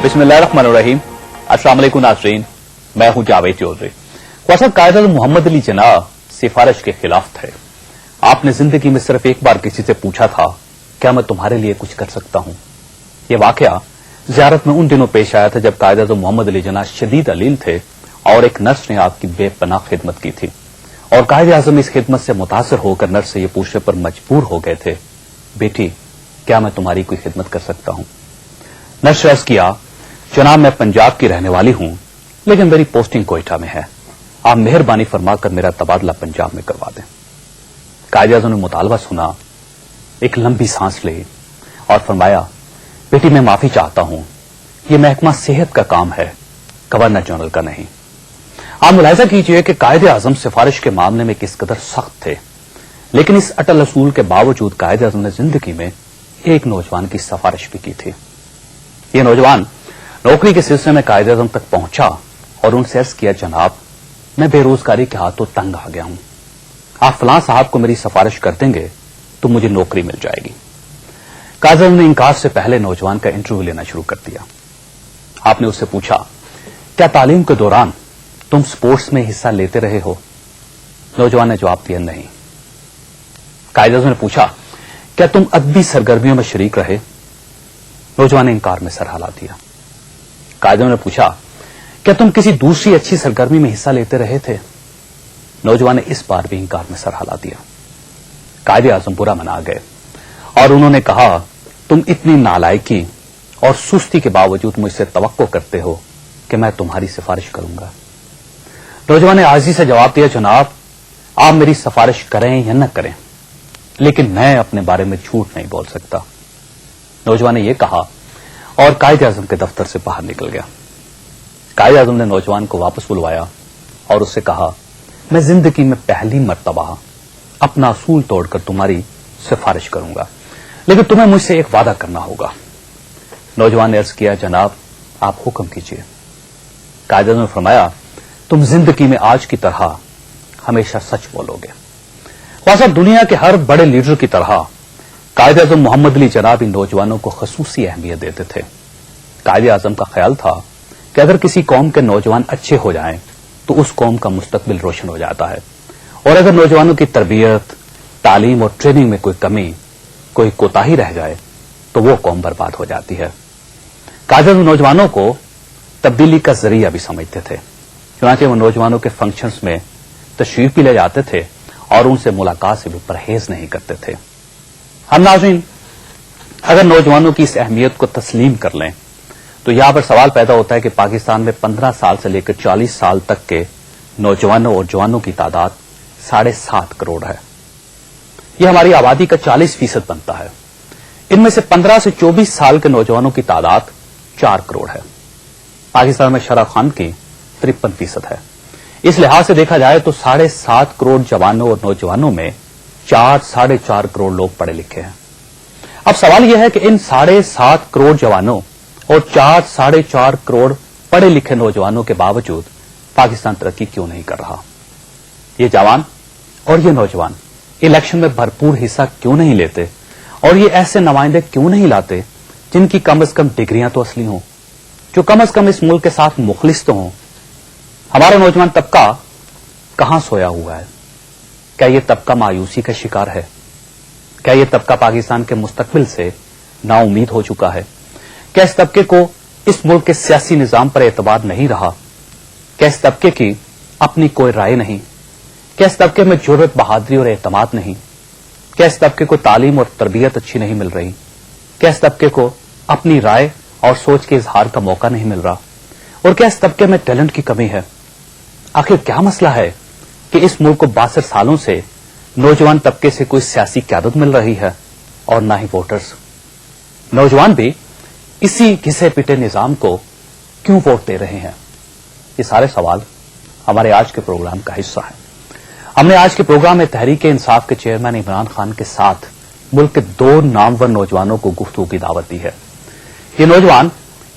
बिस्मिल्लाहिर्रहमानिर्रहीम। अस्सलाम वालेकुम नाज़रीन, मैं हूं जावेद चौधरी। ख्वाजा कायद-ए-आज़म मोहम्मद अली जिन्ना सिफारिश के खिलाफ थे। आपने जिंदगी में सिर्फ एक बार किसी से पूछा था, क्या मैं तुम्हारे लिए कुछ कर सकता हूं? यह वाकया ज़ियारत में उन दिनों पेश आया था जब कायद-ए-आज़म मोहम्मद अली जिन्ना शदीद अलील थे और एक नर्स ने आपकी बेपनाह खिदमत की थी और कायद-ए-आज़म इस खिदमत से मुतासर होकर नर्स से यह पूछने पर मजबूर हो गए थे, बेटी क्या मैं तुम्हारी कोई खिदमत कर सकता हूं? नर्स अर्ज किया, जनाब मैं पंजाब की रहने वाली हूं लेकिन मेरी पोस्टिंग कोयटा में है, आप मेहरबानी फरमाकर मेरा तबादला पंजाब में करवा दें। कायद-ए-आज़म ने मुतालबा सुना, एक लंबी सांस ली और फरमाया, बेटी मैं माफी चाहता हूं, यह महकमा सेहत का काम है, गवर्नर जनरल का नहीं। आप मुलाहिजा कीजिए कि कायद-ए-आज़म सिफारिश के मामले में किस कदर सख्त थे, लेकिन इस अटल असूल के बावजूद कायद-ए-आज़म ने जिंदगी में एक नौजवान की सिफारिश भी की थी। यह नौजवान नौकरी के सिलसिले में कायद-ए-आज़म तक पहुंचा और उनसे अर्ज किया, जनाब मैं बेरोजगारी के हाथों तंग आ गया हूं, आप फलां साहब को मेरी सिफारिश कर देंगे तो मुझे नौकरी मिल जाएगी। कायद-ए-आज़म ने इनकार से पहले नौजवान का इंटरव्यू लेना शुरू कर दिया। आपने उससे पूछा, क्या तालीम के दौरान तुम स्पोर्ट्स में हिस्सा लेते रहे हो? नौजवान ने जवाब दिया, नहीं। कायद-ए-आज़म ने पूछा, क्या तुम अदबी सरगर्मियों में शरीक रहे? नौजवान ने इनकार में सर हिला दिया। कायद-ए-आज़म ने पूछा, क्या तुम किसी दूसरी अच्छी सरगर्मी में हिस्सा लेते रहे थे? नौजवान ने इस बार भी इनकार में सर हिला दिया। कायद-ए-आज़म बुरा मना गए और उन्होंने कहा, तुम इतनी नालायकी और सुस्ती के बावजूद मुझसे तवक्को करते हो कि मैं तुम्हारी सिफारिश करूंगा? नौजवान ने आजिज़ी से जवाब दिया, जनाब आप मेरी सिफारिश करें या न करें, लेकिन मैं अपने बारे में झूठ नहीं बोल सकता। नौजवान ने यह कहा और कायद-ए-आज़म के दफ्तर से बाहर निकल गया। कायद-ए-आज़म ने नौजवान को वापस बुलवाया और उससे कहा, मैं जिंदगी में पहली मर्तबा अपना असूल तोड़कर तुम्हारी सिफारिश करूंगा, लेकिन तुम्हें मुझसे एक वादा करना होगा। नौजवान ने अर्ज किया, जनाब आप हुक्म कीजिए। कायद-ए-आज़म ने फरमाया, तुम जिंदगी में आज की तरह हमेशा सच बोलोगे। ख्वाजा दुनिया के हर बड़े लीडर की तरह कायद-ए-आज़म मोहम्मद अली जिन्ना इन नौजवानों को खसूसी अहमियत देते थे। कायद-ए-आज़म का ख्याल था कि अगर किसी कौम के नौजवान अच्छे हो जाएं तो उस कौम का मुस्तकबिल रोशन हो जाता है, और अगर नौजवानों की तरबियत, तालीम और ट्रेनिंग में कोई कमी, कोई कोताही रह जाए तो वो कौम बर्बाद हो जाती है। कायद-ए-आज़म नौजवानों को तब्दीली का जरिया भी समझते थे, चुनांचे वो नौजवानों के फंक्शंस में तशरीफ भी ले जाते थे और उनसे मुलाकात से भी परहेज नहीं करते थे। हम नाज़रीन अगर नौजवानों की इस अहमियत को तस्लीम कर लें तो यहां पर सवाल पैदा होता है कि पाकिस्तान में 15 साल से लेकर 40 साल तक के नौजवानों और जवानों की तादाद 7.5 करोड़ है। यह हमारी आबादी का 40% बनता है। इनमें से 15 से 24 साल के नौजवानों की तादाद 4 करोड़ है। पाकिस्तान में शराखान की 53% है। इस लिहाज से देखा जाए तो 7.5 करोड़ जवानों और नौजवानों में 4-4.5 करोड़ लोग पढ़े लिखे हैं। अब सवाल यह है कि इन 7.5 करोड़ जवानों और 4-4.5 करोड़ पढ़े लिखे नौजवानों के बावजूद पाकिस्तान तरक्की क्यों नहीं कर रहा? ये जवान और ये नौजवान इलेक्शन में भरपूर हिस्सा क्यों नहीं लेते, और ये ऐसे नुमाइंदे क्यों नहीं लाते जिनकी कम से कम डिग्रियां तो असली हों, जो कम से कम इस मुल्क के साथ मुखलिस तो हों? हमारा नौजवान तबका कहां सोया हुआ है? क्या यह तबका मायूसी का शिकार है? क्या यह तबका पाकिस्तान के मुस्तकबिल से नाउमीद हो चुका है? क्या इस तबके को इस मुल्क के सियासी निजाम पर एतबार नहीं रहा? क्या इस तबके की अपनी कोई राय नहीं? क्या इस तबके में जुर्रत, बहादुरी और एतमाद नहीं? क्या इस तबके को तालीम और तरबियत अच्छी नहीं मिल रही? क्या इस तबके को अपनी राय और सोच के इजहार का मौका नहीं मिल रहा? और क्या इस तबके में टैलेंट की कमी है? आखिर क्या मसला है कि इस मुल्क को 62 सालों से नौजवान तबके से कोई सियासी क़यादत मिल रही है और ना ही वोटर्स? नौजवान भी इसी घिसे पिटे निजाम को क्यों वोट दे रहे हैं? ये सारे सवाल हमारे आज के प्रोग्राम का हिस्सा है। हमने आज के प्रोग्राम में तहरीक इंसाफ के चेयरमैन इमरान खान के साथ मुल्क के 2 नामवर नौजवानों को गुफ्तगू की दावत दी है। ये नौजवान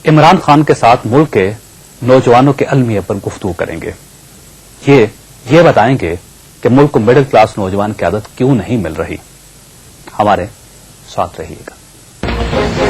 इमरान खान के साथ मुल्क के नौजवानों के अलमिया पर गुफ्तगू करेंगे। ये बताएंगे کہ ملک کو मिडिल क्लास नौजवान की आदत क्यों नहीं मिल रही। हमारे साथ रहिएगा।